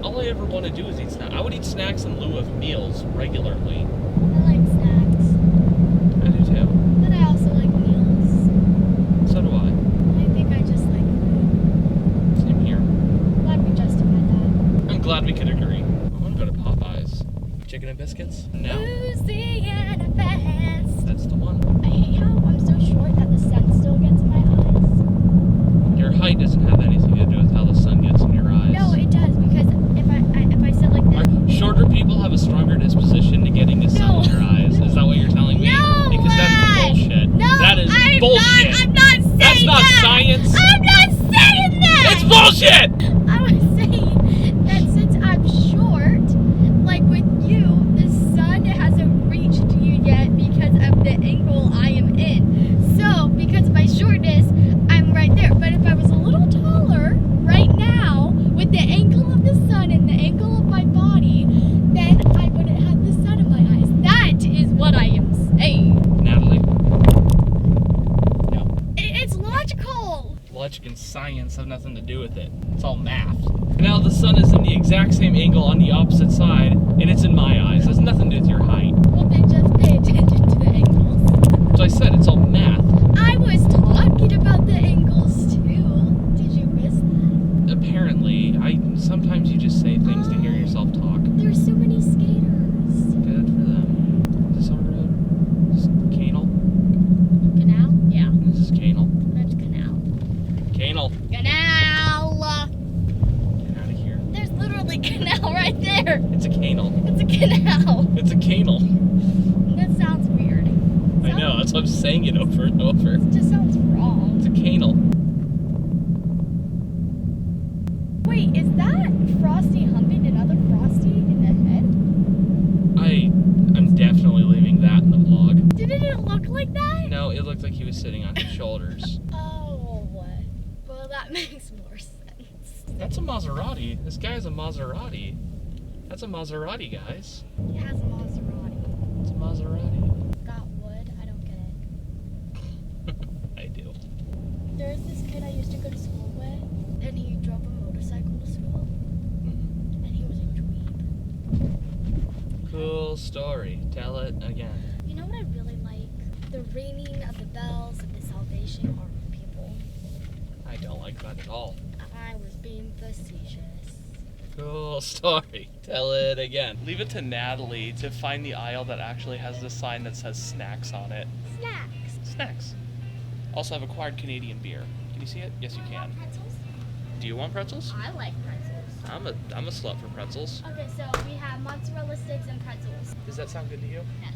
all I ever want to do is eat snacks. I would eat snacks in lieu of meals regularly. I like snacks. I do too. But I also like meals. So do I. I think I just like food. Same here. Glad we justified that. I'm glad we could agree. I want to go to Popeyes. Chicken and biscuits? No. Louisiana Fest. That's the one. I hate how I'm so short that the sun still gets in my eyes. Your height doesn't have anything to do with how the sun gets in your eyes. No, it does, because if I sit like this. Shorter people have a stronger disposition to getting the sun in their eyes. Is that what you're telling me? No Because that is bullshit. No, that is I'm bullshit. I'm not saying That's not that. science. I'm not saying that. It's bullshit! I was saying that since I'm short, like with you, the sun hasn't reached you yet because of the angle I am in. So, because of my shortness, I'm right there. But if I was a little taller right now, with the angle of the sun and the angle of my body, then I wouldn't have the sun in my eyes. That is what I am saying. Natalie? No. It's logical. Logic and science have nothing to do with it. It's all math. And now the sun is in the exact same angle on the opposite side, and it's in my eyes. It has nothing to do with your height. Well, then just pay attention to the angles. So I said, it's all math. I was talking about the angles too. Did you miss that? Apparently, sometimes you just say things to hear yourself talk. There's so many skaters. Good for them. Is this our road? Is this Canal? Canal? Yeah, This is Canal. that's canal. Canal. Canal! Get out of here. There's literally canal right there. It's a canal. It's a canal. It's a canal. That sounds weird. I know, that's why I'm saying it over and over. It just sounds wrong. It's a canal. Wait, is that Frosty humping another Frosty in the head? I'm definitely leaving that in the vlog. Didn't it look like that? No, it looked like he was sitting on his shoulders. Oh, well, that makes more sense. That's a Maserati. This guy's a Maserati. That's a Maserati, guys. He has a Maserati. It's a Maserati. Got wood? I don't get it. I do. There's this kid I used to go to school with, and he drove a motorcycle to school, and he was a dweeb. Cool story. Tell it again. You know what I really like? The ringing of the bells of the Salvation Army people. I don't like that at all. I was being facetious. Cool story. Tell it again. Leave it to Natalie to find the aisle that actually has the sign that says snacks on it. Snacks. Snacks. Also, I've acquired Canadian beer. Can you see it? Yes, you can. Pretzels? Do you want pretzels? I like pretzels. I'm a slut for pretzels. Okay, so we have mozzarella sticks and pretzels. Does that sound good to you? Yes.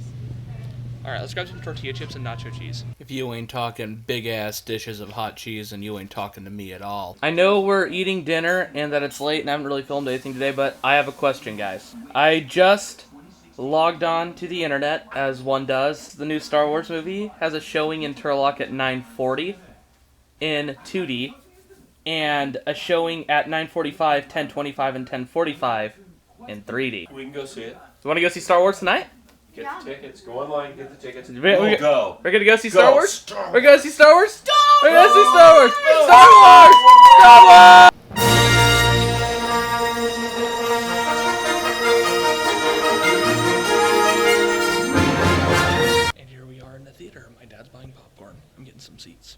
Alright, let's grab some tortilla chips and nacho cheese. If you ain't talking big-ass dishes of hot cheese, then you ain't talking to me at all. I know we're eating dinner and that it's late and I haven't really filmed anything today, but I have a question, guys. I just logged on to the internet, as one does. The new Star Wars movie has a showing in Turlock at 9:40 in 2D, and a showing at 9:45, 10:25, and 10:45 in 3D. We can go see it. You want to go see Star Wars tonight? Get the tickets. Go online. Get the tickets. We- Go. We're gonna go see Go. Star Wars? Star We're gonna see Star Wars? Star We're gonna see Wars! Star Wars! Star Wars! Star Wars! And here we are in the theater. My dad's buying popcorn. I'm getting some seats.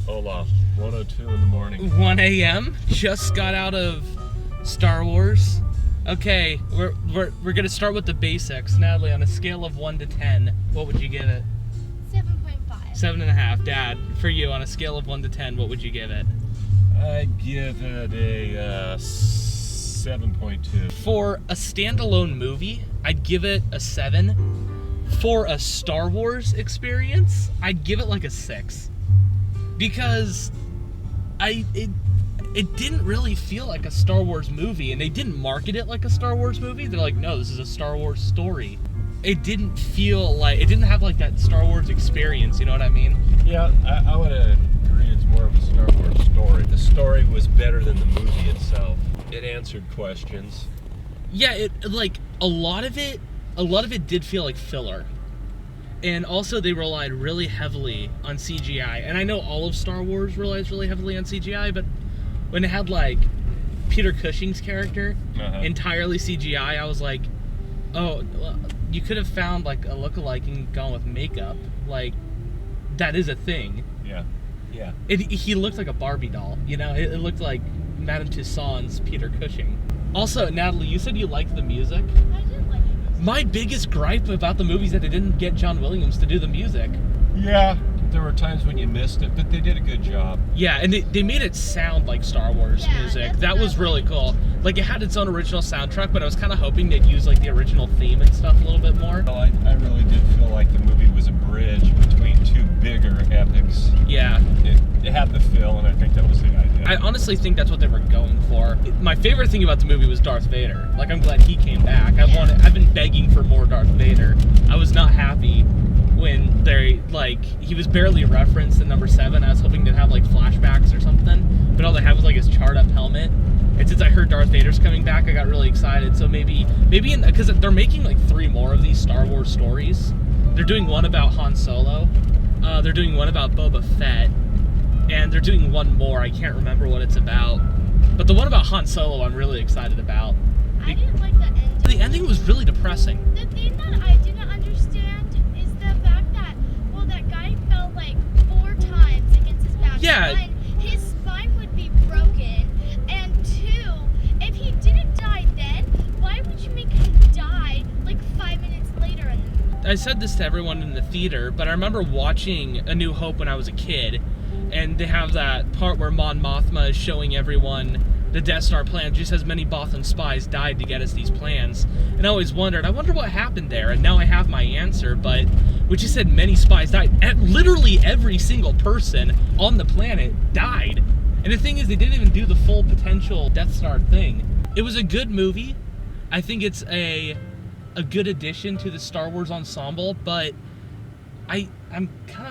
Olaf, 1:02 in the morning. 1 a.m. Just got out of Star Wars. Okay, we're gonna start with the basics. Natalie, on a scale of 1 to 10, what would you give it? 7.5. 7.5. Dad, for you, on a scale of 1 to 10, what would you give it? I'd give it a 7.2. For a standalone movie, I'd give it a 7. For a Star Wars experience, I'd give it like a 6. Because it didn't really feel like a Star Wars movie, and they didn't market it like a Star Wars movie. They're like, no, this is a Star Wars story. It didn't feel like, it didn't have like that Star Wars experience, you know what I mean? Yeah, I would agree it's more of a Star Wars story. The story was better than the movie itself. It answered questions. Yeah, it like a lot of it did feel like filler. And also they relied really heavily on CGI. And I know all of Star Wars relies really heavily on CGI, but when it had like Peter Cushing's character Uh-huh. entirely CGI, I was like, oh, well, you could have found like a lookalike and gone with makeup. Like, that is a thing. Yeah. Yeah. He looked like a Barbie doll, you know? It looked like Madame Tussauds Peter Cushing. Also, Natalie, you said you liked the music. I did like it. My biggest gripe about the movie is that they didn't get John Williams to do the music. Yeah. There were times when you missed it, but they did a good job. Yeah, and they made it sound like Star Wars Yeah, music. that's That was what I really liked. cool. Like, it had its own original soundtrack, but I was kind of hoping they'd use, like, the original theme and stuff a little bit more. Well, I really did feel like the movie was a bridge between two bigger epics. Yeah. It had the feel, and I think that was the idea. I honestly think that's what they were going for. My favorite thing about the movie was Darth Vader. Like, I'm glad he came back. I've been begging for more Darth Vader. I was not happy when he was barely referenced in number 7. I was hoping they'd have, like, flashbacks or something, but all they had was, like, his charred up helmet. And since I heard Darth Vader's coming back, I got really excited. So maybe because they're making, like, 3 more of these Star Wars stories. They're doing one about Han Solo. They're doing one about Boba Fett. And they're doing one more. I can't remember what it's about. But the one about Han Solo I'm really excited about. I didn't like the ending. The ending was really depressing. The thing that I didn't understand is the fact that, well, that guy fell like 4 times against his back. Yeah. 1, his spine would be broken. And 2, if he didn't die then, why would you make him die like 5 minutes later in the movie? I said this to everyone in the theater, but I remember watching A New Hope when I was a kid, and they have that part where Mon Mothma is showing everyone the Death Star plan, just as many Bothan spies died to get us these plans. And I always wondered, I wonder what happened there, and now I have my answer, but when she said many spies died, literally every single person on the planet died. And the thing is, they didn't even do the full potential Death Star thing. It was a good movie. I think it's a good addition to the Star Wars ensemble, but I kind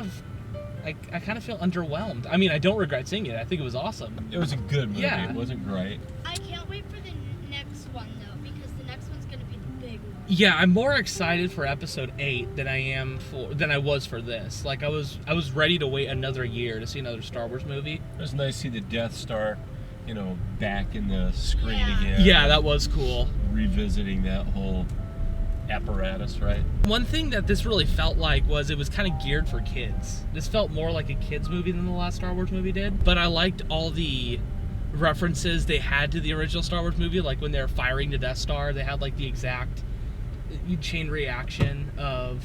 of feel underwhelmed. I mean, I don't regret seeing it. I think it was awesome. It was a good movie. Yeah. It wasn't great. I can't wait for the next one though, because the next one's gonna be the big one. Yeah, I'm more excited for episode 8 than I was for this. Like, I was ready to wait another year to see another Star Wars movie. It was nice to see the Death Star, back in the screen Yeah. again. Yeah, that was cool. Revisiting that whole apparatus, right? One thing that this really felt like was it was kind of geared for kids. This felt more like a kids movie than the last Star Wars movie did. But I liked all the references they had to the original Star Wars movie. Like when they were firing the Death Star, they had like the exact chain reaction of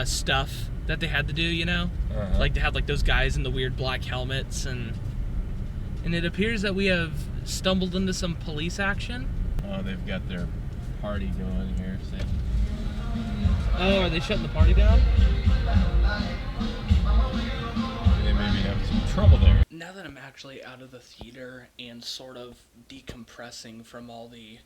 stuff that they had to do, you know? Uh-huh. Like they had like those guys in the weird black helmets, and it appears that we have stumbled into some police action. Oh, they've got their party going here. See? Oh, are they shutting the party down? They maybe have some trouble there. Now that I'm actually out of the theater and sort of decompressing from all the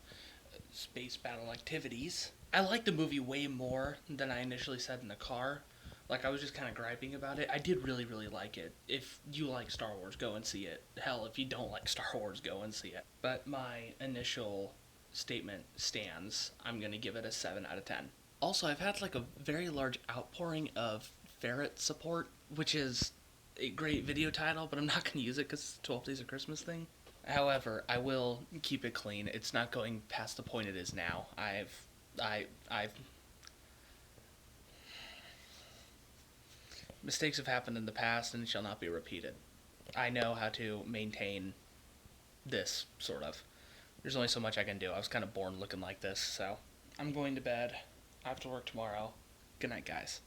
space battle activities, I like the movie way more than I initially said in the car. Like, I was just kind of griping about it. I did really, really like it. If you like Star Wars, go and see it. Hell, if you don't like Star Wars, go and see it. But my initial statement stands. I'm going to give it a 7 out of 10. Also, I've had like a very large outpouring of Ferret support, which is a great video title, but I'm not going to use it because it's 12 Days of Christmas thing. However, I will keep it clean. It's not going past the point it is now. Mistakes have happened in the past and shall not be repeated. I know how to maintain this, sort of. There's only so much I can do. I was kind of born looking like this, so I'm going to bed. I have to work tomorrow. Good night, guys.